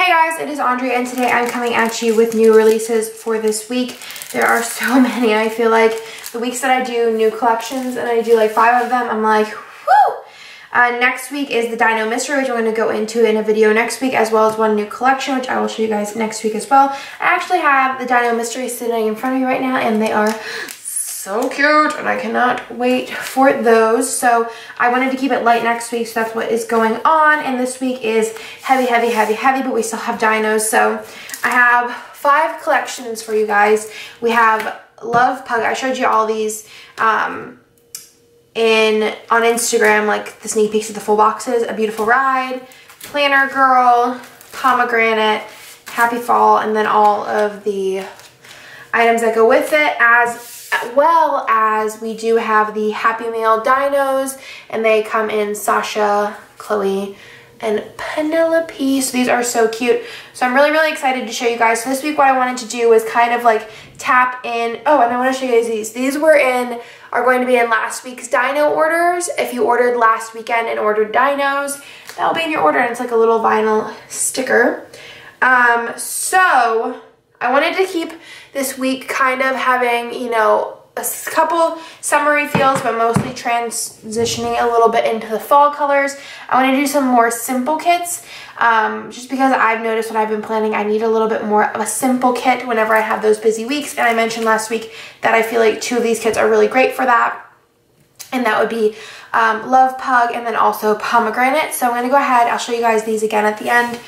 Hey guys, it is Andrea and today I'm coming at you with new releases for this week. There are so many. I feel like the weeks that I do new collections and I do like 5 of them, I'm like, whoo! Next week is the Dino Mystery, which I'm going to go into in a video next week, as well as one new collection, which I will show you guys next week as well. I actually have the Dino Mystery sitting in front of me right now, and they are so cute, and I cannot wait for those. So I wanted to keep it light next week, so that's what is going on. And this week is heavy, heavy, heavy, heavy, but we still have dinos. So I have 5 collections for you guys. We have Love Pug. I showed you all these on Instagram, like the sneak peeks of the full boxes. A Beautiful Ride, Planner Girl, Pomegranate, Happy Fall, and then all of the items that go with it, as well as we do have the Happy Meal dinos, and they come in Sasha, Chloe, and Penelope. So these are so cute. So I'm really, really excited to show you guys. So this week what I wanted to do was kind of like tap in. Oh, and I want to show you guys these. These are going to be in last week's dino orders. If you ordered last weekend and ordered dinos, that'll be in your order, and it's like a little vinyl sticker. So I wanted to keep this week kind of having, you know, a couple summery feels, but mostly transitioning a little bit into the fall colors. I want to do some more simple kits, just because I've noticed when I've been planning, I need a little bit more of a simple kit whenever I have those busy weeks. And I mentioned last week that I feel like 2 of these kits are really great for that. And that would be Love Pug and then also Pomegranate. So I'm going to go ahead, I'll show you guys these again at the end.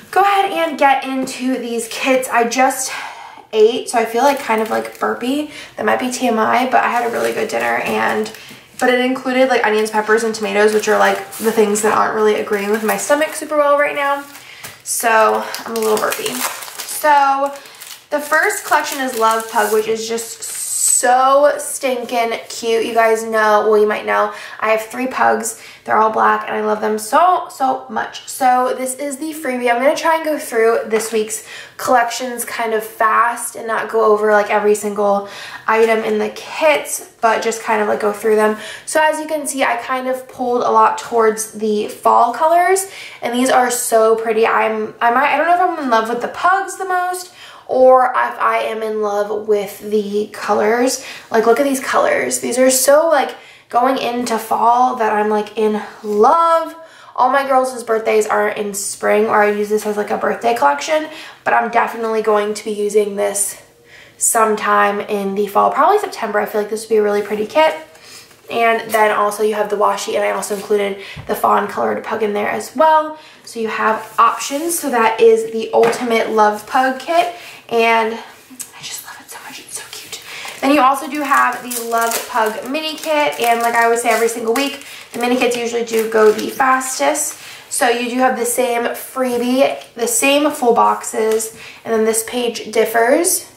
Go ahead and get into these kits. I just ate, so I feel like kind of like burpy. That might be TMI, but I had a really good dinner, but it included like onions, peppers, and tomatoes, which are like the things that aren't really agreeing with my stomach super well right now. So I'm a little burpy. So the first collection is Love Pug, which is just so stinking cute. You guys know, well, you might know, I have 3 pugs. They're all black and I love them so, so much. So this is the freebie. I'm going to try and go through this week's collections kind of fast and not go over like every single item in the kits, but just kind of like go through them. So as you can see, I kind of pulled a lot towards the fall colors, and these are so pretty. I don't know if I'm in love with the pugs the most, or if I am in love with the colors. Like, look at these colors. These are so like going into fall that I'm like in love. All my girls' birthdays are in spring, or I use this as like a birthday collection, but I'm definitely going to be using this sometime in the fall, probably September. I feel like this would be a really pretty kit. And then also you have the washi, and I also included the fawn colored pug in there as well. So you have options. So that is the Ultimate Love Pug kit, and I just love it so much. It's so cute. Then you also do have the Love Pug mini kit, and like I always say every single week, the mini kits usually do go the fastest. So you do have the same freebie, the same full boxes, and then this page differs.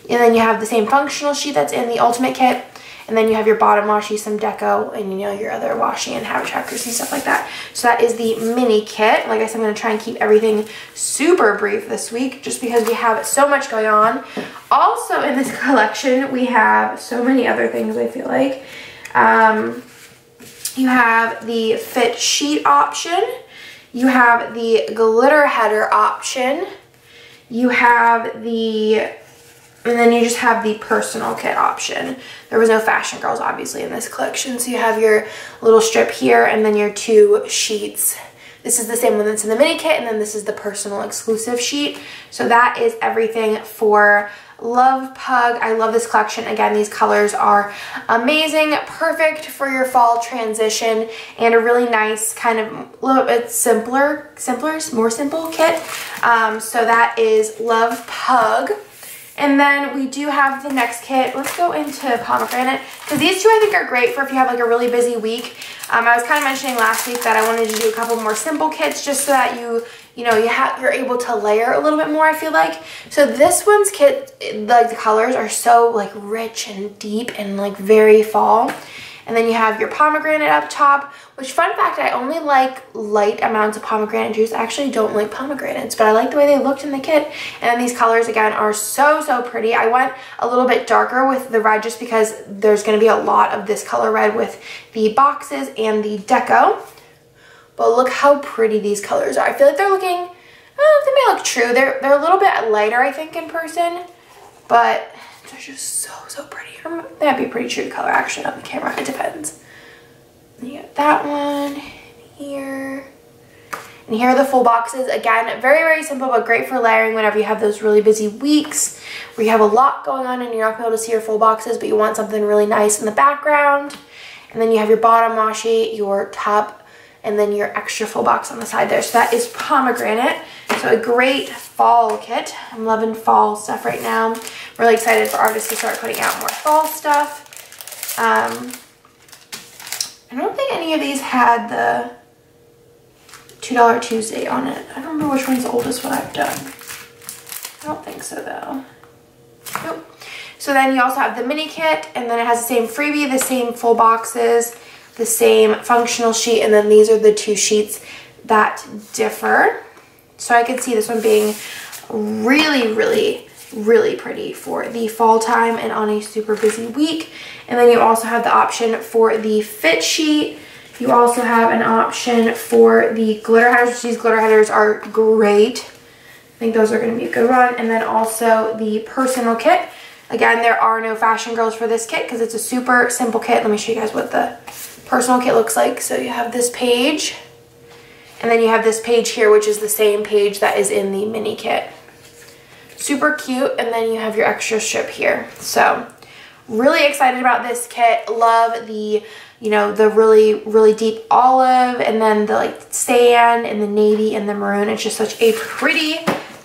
And then you have the same functional sheet that's in the Ultimate kit. And then you have your bottom washi, some deco, and you know, your other washi and habit trackers and stuff like that. So that is the mini kit. Like I said, I'm going to try and keep everything super brief this week, just because we have so much going on. Also in this collection, we have so many other things, I feel like. You have the fit sheet option. You have the glitter header option. You have and then you just have the personal kit option. There was no Fashion Girls, obviously, in this collection. So you have your little strip here and then your 2 sheets. This is the same one that's in the mini kit, and then this is the personal exclusive sheet. So that is everything for Love Pug. I love this collection. Again, these colors are amazing, perfect for your fall transition, and a really nice kind of a little bit more simple kit. So that is Love Pug. And then we do have the next kit. Let's go into Pomegranate, because these 2 I think are great for if you have like a really busy week. I was kind of mentioning last week that I wanted to do a couple more simple kits, just so that you're able to layer a little bit more, I feel like. So this one's kit, like the colors are so like rich and deep and like very fall. And then you have your pomegranate up top, which, fun fact, I only like light amounts of pomegranate juice. I actually don't like pomegranates, but I like the way they looked in the kit. And then these colors, again, are so, so pretty. I went a little bit darker with the red just because there's going to be a lot of this color red with the boxes and the deco. But look how pretty these colors are. I feel like they're looking true. They're a little bit lighter, I think, in person, but they're just so pretty. They might be pretty true to color, actually, on the camera. It depends. And you got that one here. And here are the full boxes. Again, very simple, but great for layering whenever you have those really busy weeks where you have a lot going on and you're not going to be able to see your full boxes, but you want something really nice in the background. And then you have your bottom washi, your top, and then your extra full box on the side there. So that is pomegranate. So a great fall kit. I'm loving fall stuff right now. Really excited for artists to start putting out more fall stuff. I don't think any of these had the $2 Tuesday on it. I don't remember which one's the oldest one I've done. I don't think so though. Nope. So then you also have the mini kit, and then it has the same freebie, the same full boxes, the same functional sheet, and then these are the 2 sheets that differ. So I could see this one being really pretty for the fall time and on a super busy week. And then you also have the option for the fit sheet. You also have an option for the glitter headers. These glitter headers are great. I think those are going to be a good one. And then also the personal kit. Again, there are no fashion girls for this kit because it's a super simple kit. Let me show you guys what the personal kit looks like. So you have this page, and then you have this page here, which is the same page that is in the mini kit. Super cute. And then you have your extra strip here. So really excited about this kit. Love the, you know, the really deep olive, and then the like sand and the navy and the maroon. It's just such a pretty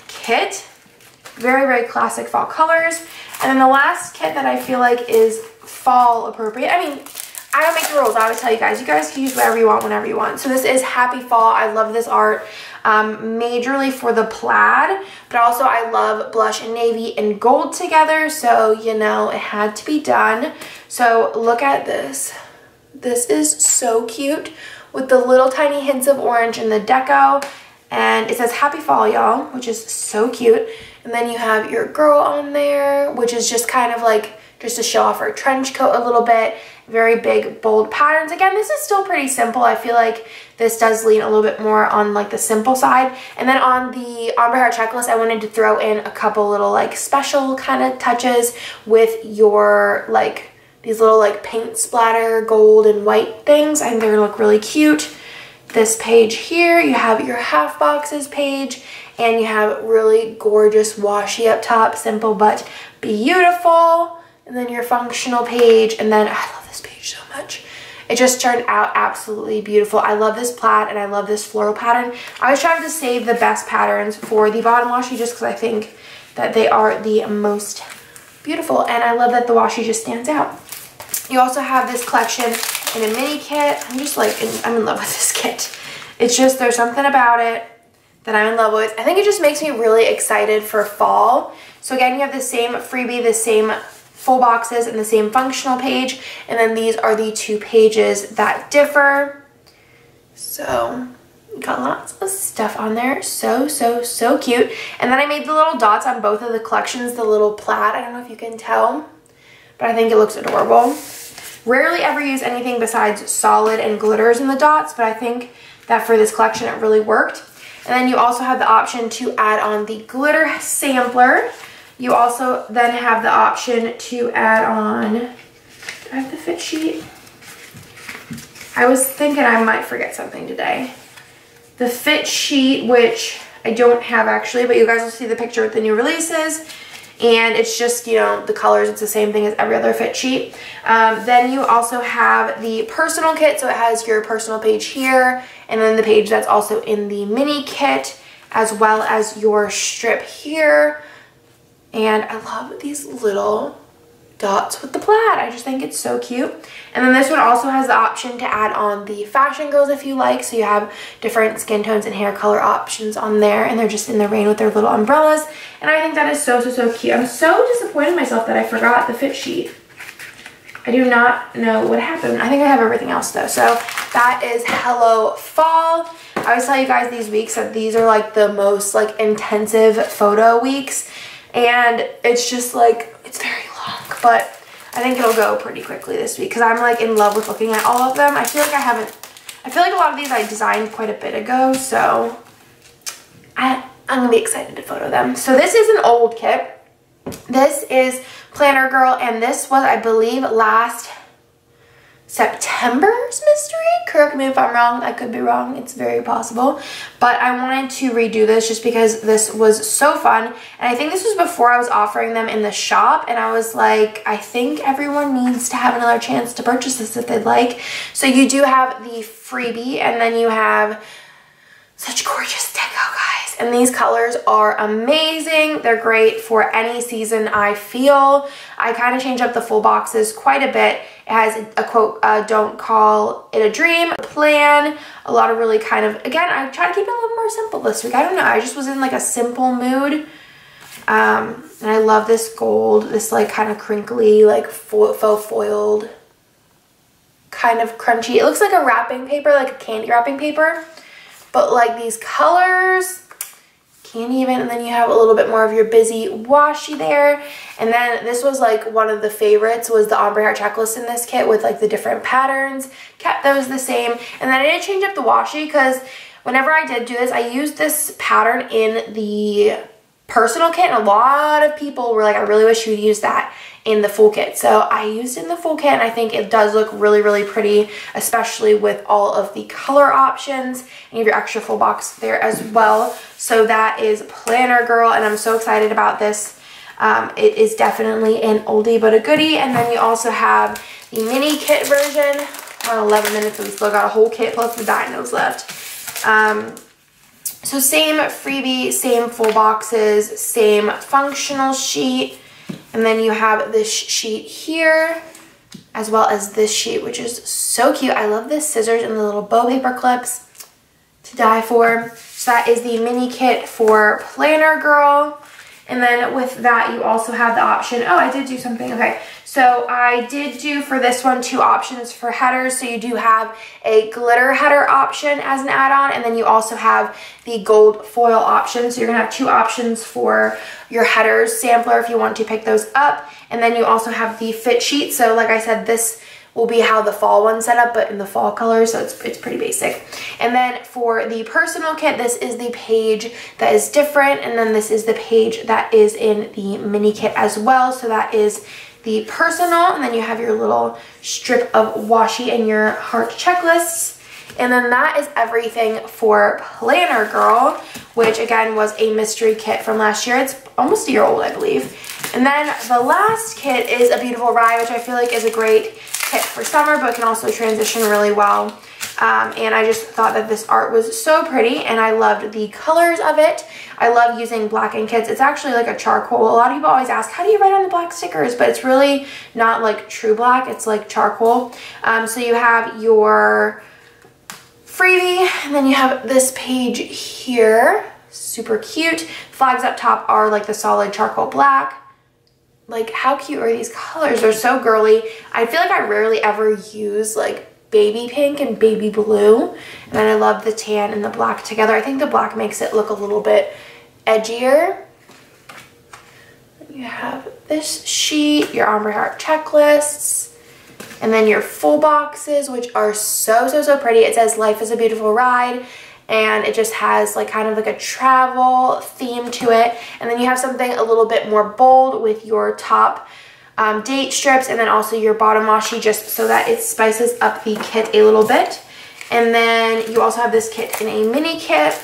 kit. Very classic fall colors. And then the last kit that I feel like is fall appropriate. I mean, I don't make the rules. I always tell you guys can use whatever you want whenever you want. So this is Happy Fall. I love this art majorly for the plaid, but also I love blush and navy and gold together. So, you know, it had to be done. So look at this. This is so cute with the little tiny hints of orange in the deco. And it says Happy Fall, y'all, which is so cute. And then you have your girl on there, which is just kind of like just to show off her trench coat a little bit. Very big, bold patterns. Again, this is still pretty simple. I feel like this does lean a little bit more on like the simple side. And then on the Ombre Heart checklist, I wanted to throw in a couple little like special kind of touches with your like these little like paint splatter gold and white things. I think they look really cute. This page here, you have your half boxes page, and you have really gorgeous washi up top, simple but beautiful. And then your functional page, and then I love this page so much. It just turned out absolutely beautiful. I love this plaid and I love this floral pattern. I always try to save the best patterns for the bottom washi just because I think that they are the most beautiful, and I love that the washi just stands out. You also have this collection in a mini kit. I'm just like, I'm in love with this kit. It's just, there's something about it that I'm in love with. I think it just makes me really excited for fall. So again, you have the same freebie, the same full boxes, and the same functional page. And then these are the 2 pages that differ. So got lots of stuff on there. So cute. And then I made the little dots on both of the collections, the little plaid. I don't know if you can tell, but I think it looks adorable. Rarely ever use anything besides solid and glitters in the dots, but I think that for this collection it really worked. And then you also have the option to add on the glitter sampler. You also then have the option to add on, do I have the fit sheet? I was thinking I might forget something today. The fit sheet, which I don't have actually, but you guys will see the picture with the new releases. And it's just, you know, the colors, it's the same thing as every other fit sheet. Then you also have the personal kit, so it has your personal page here, and then the page that's also in the mini kit, as well as your strip here. And I love these little dots with the plaid. I just think it's so cute. And then this one also has the option to add on the fashion girls if you like. So you have different skin tones and hair color options on there, and they're just in the rain with their little umbrellas. And I think that is so cute. I'm so disappointed in myself that I forgot the fit sheet. I do not know what happened. I think I have everything else though. So that is Hello Fall. I always tell you guys these weeks that these are like the most like intensive photo weeks. And it's just like, it's very long, but I think it'll go pretty quickly this week because I'm like in love with looking at all of them. I feel like I feel like a lot of these I designed quite a bit ago, so I I'm gonna be excited to photo them. So this is an old kit. This is Planner Girl, and this was, I believe, last September's mystery. Correct me if I'm wrong. I could be wrong. It's very possible. But I wanted to redo this just because this was so fun. And I think this was before I was offering them in the shop. And I was like, I think everyone needs to have another chance to purchase this if they'd like. So you do have the freebie, and then you have such gorgeous deco, guys. And these colors are amazing. They're great for any season, I feel. I kind of changed up the full boxes quite a bit. It has a quote, don't call it a dream, a plan, a lot of really kind of, again, I try to keep it a little more simple this week. I don't know, I just was in like a simple mood. And I love this gold, this like kind of crinkly, like faux foiled, kind of crunchy. It looks like a wrapping paper, like a candy wrapping paper. But like these colors, can't even, and then you have a little bit more of your busy washi there. And then this was like one of the favorites, was the ombre heart checklist in this kit with like the different patterns. Kept those the same. And then I didn't change up the washi because whenever I did do this, I used this pattern in the personal kit, and a lot of people were like, I really wish you would use that in the full kit. So I used it in the full kit, and I think it does look really, really pretty, especially with all of the color options. And you have your extra full box there as well. So that is Planner Girl, and I'm so excited about this. It is definitely an oldie but a goodie. And then you also have the mini kit version. We're on 11 minutes, and we still got a whole kit plus the dinos left. So same freebie, same full boxes, same functional sheet. And then you have this sheet here, as well as this sheet, which is so cute. I love the scissors and the little bow paper clips, to die for. So that is the mini kit for Planner Girl. And then with that, you also have the option. Oh, I did do something. Okay. So I did do for this one 2 options for headers. So you do have a glitter header option as an add-on, and then you also have the gold foil option. So you're gonna have 2 options for your headers sampler if you want to pick those up. And then you also have the fit sheet. So like I said, this will be how the fall one's set up, but in the fall colors, so it's pretty basic. And then for the personal kit, this is the page that is different, and then this is the page that is in the mini kit as well. So that is the personal, and then you have your little strip of washi and your heart checklists. And then that is everything for Planner Girl, which again was a mystery kit from last year. It's almost a year old, I believe. And then the last kit is A Beautiful Ride, which I feel like is a great kit for summer, but can also transition really well. And I just thought that this art was so pretty, and I loved the colors of it. I love using black ink kits. It's actually like a charcoal. A lot of people always ask, how do you write on the black stickers? But it's really not like true black. It's like charcoal. So you have your freebie, and then you have this page here. Super cute. Flags up top are like the solid charcoal black. Like, how cute are these colors? They're so girly. I feel like I rarely ever use like baby pink and baby blue. And then I love the tan and the black together. I think the black makes it look a little bit edgier. You have this sheet, your ombre heart checklists, and then your full boxes, which are so, so, so pretty. It says Life is a Beautiful Ride, and it just has like kind of like a travel theme to it. And then you have something a little bit more bold with your top date strips, and then also your bottom washi, just so that it spices up the kit a little bit. And then you also have this kit in a mini kit,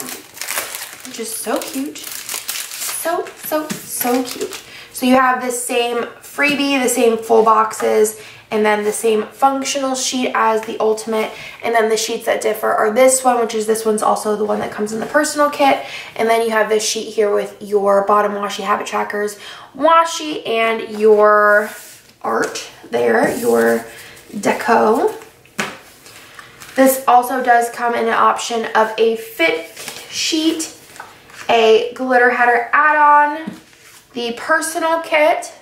which is so cute. So, so, so cute. So you have this same freebie, the same full boxes, and then the same functional sheet as the ultimate. And then the sheets that differ are this one, which is this one's also the one that comes in the personal kit. And then you have this sheet here with your bottom washi, habit trackers washi, and your art there, your deco. This also does come in an option of a fit sheet, a glitter header add-on, the personal kit,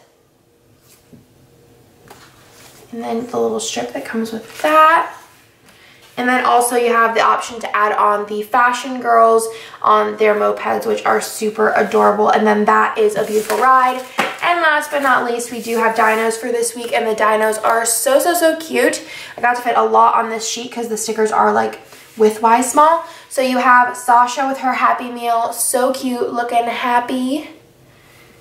and then the little strip that comes with that. And then also you have the option to add on the fashion girls on their mopeds, which are super adorable. And then that is A Beautiful Ride. And last but not least, we do have dinos for this week, and the dinos are so, so, so cute. I got to fit a lot on this sheet because the stickers are like width-wise small. So you have Sasha with her Happy Meal, so cute, looking happy,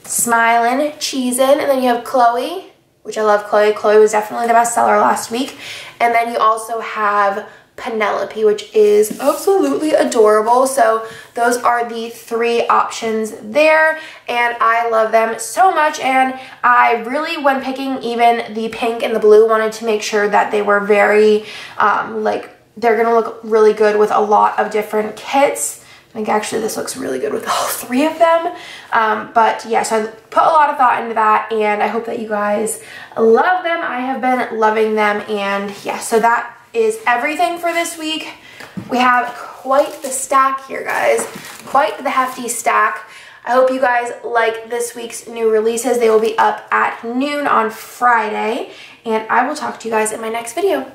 smiling, cheesing. And then you have Chloe, which I love Chloe. Chloe was definitely the best seller last week. And then you also have Penelope, which is absolutely adorable. So those are the 3 options there, and I love them so much. And I really, when picking even the pink and the blue, wanted to make sure that they were very like they're gonna look really good with a lot of different kits. I think actually this looks really good with all 3 of them. But yeah, so I put a lot of thought into that, and I hope that you guys love them. I have been loving them, and yeah, so that is everything for this week. We have quite the stack here, guys. Quite the hefty stack. I hope you guys like this week's new releases. They will be up at noon on Friday, and I will talk to you guys in my next video.